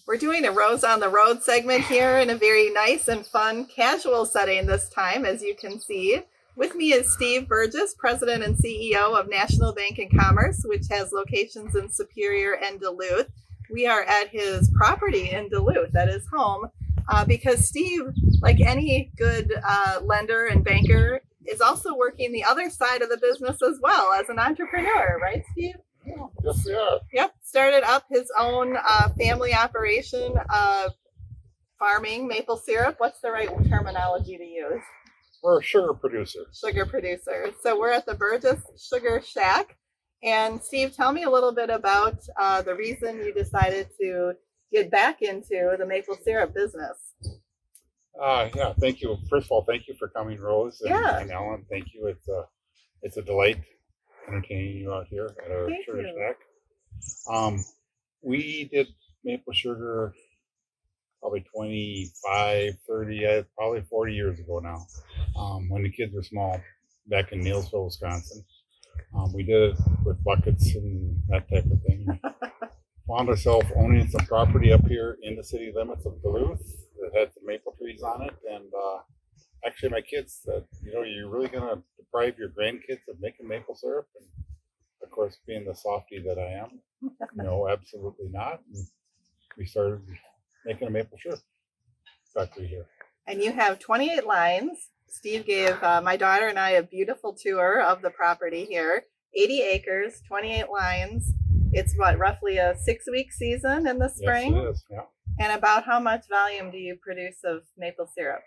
We're doing a Rose on the Road segment here in a very nice and fun, casual setting this time, as you can see. With me is Steve Burgess, President and CEO of National Bank and Commerce, which has locations in Superior and Duluth. We are at his property in Duluth, at his home, because Steve, like any good lender and banker, is also working the other side of the business as well as an entrepreneur, right, Steve? Yes, we are. Yep, started up his own family operation, farming maple syrup. What's the right terminology to use? We're a sugar producer. Sugar producer. So we're at the Burgess Sugar Shack. And Steve, tell me a little bit about the reason you decided to get back into the maple syrup business. Yeah, thank you. First of all, thank you for coming, Rose and Ellen. Thank you. It's a delight entertaining you out here at our sugar shack. We did maple sugar probably 25, 30, probably 40 years ago now, when the kids were small, back in Neilsville, Wisconsin. We did it with buckets and that type of thing. Found ourselves owning some property up here in the city limits of Duluth that had some maple trees on it. And actually my kids said, you're really going to deprive your grandkids of making maple syrup? And of course, being the softie that I am, no, absolutely not. And we started making a maple syrup factory here. And you have 28 lines. Steve gave my daughter and I a beautiful tour of the property here. 80 acres, 28 lines. It's roughly a 6-week season in the spring? Yes, it is, yeah. And about how much volume do you produce of maple syrup?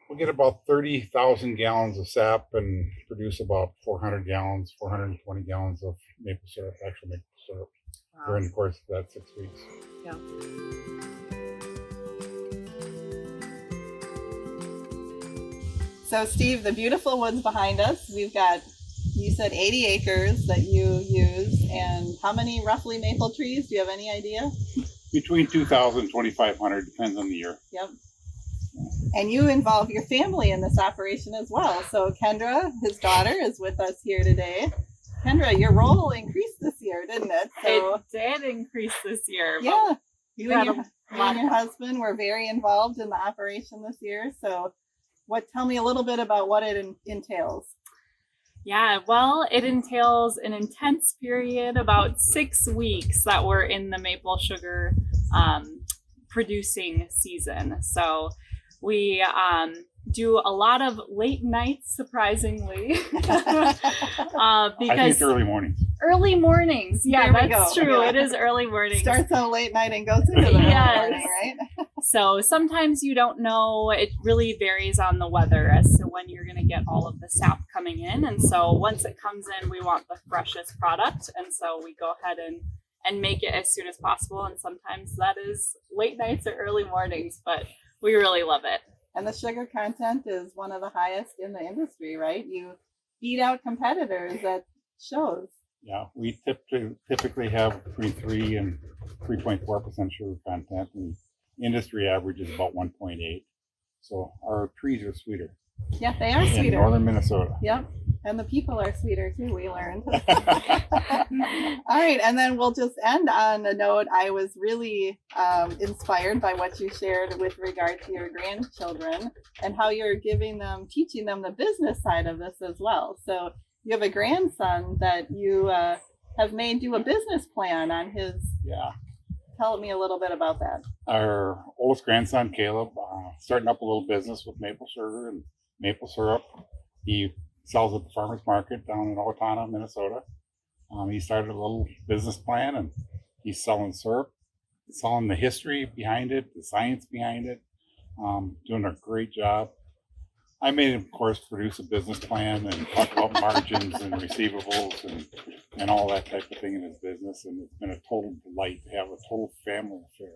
We get about 30,000 gallons of sap and produce about 420 gallons of maple syrup, actual maple syrup, during the course of that 6 weeks. Yeah. So Steve, the beautiful woods behind us, we've got, you said 80 acres that you use, and how many roughly maple trees? Do you have any idea? Between 2,000 and 2,500, depends on the year. Yep. And you involve your family in this operation as well. So Kendra, his daughter, is with us here today. Kendra, your role increased this year, didn't it? So, it did increase this year. Yeah. You and your husband were very involved in the operation this year. So tell me a little bit about what it entails. Yeah, well, it entails an intense period, about 6 weeks that we're in the maple sugar producing season. So we do a lot of late nights, surprisingly. Because I think early mornings. Early mornings, yeah, that's true. Yeah. It is early mornings. Starts on late night and goes into the early morning, right? So sometimes you don't know. It really varies on the weather as to when you're going to get all of the sap coming in. And so once it comes in, we want the freshest product. And so we go ahead and make it as soon as possible. And sometimes that is late nights or early mornings, but we really love it. And the sugar content is one of the highest in the industry, right? You beat out competitors at shows. Yeah, we typically have between 3 and 3.4% sugar content, and industry average is about 1.8. So our trees are sweeter. Yeah, they are sweeter. In northern Minnesota. Yep. And the people are sweeter too, we learned. All right, and then we'll just end on a note. I was really inspired by what you shared with regard to your grandchildren and how you're teaching them the business side of this as well. So you have a grandson that you have made do a business plan on his. Yeah. Tell me a little bit about that. Our oldest grandson, Caleb, starting up a little business with maple sugar and maple syrup. He sells at the farmer's market down in Owatonna, Minnesota. He started a little business plan, and he's selling syrup, selling the history behind it, the science behind it, doing a great job. I made him, of course, produce a business plan and talk about margins and receivables and all that type of thing in his business. And it's been a total delight to have a total family affair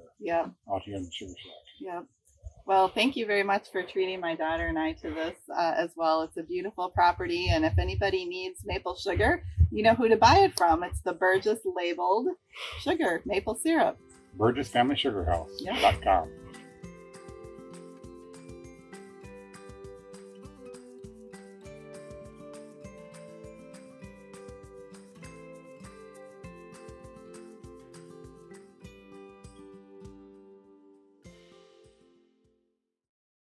out here in the sugar shack. Yeah. Well, thank you very much for treating my daughter and I to this as well. It's a beautiful property. And if anybody needs maple sugar, you know who to buy it from. It's the Burgess labeled sugar, maple syrup. BurgessFamilySugarhouse.com.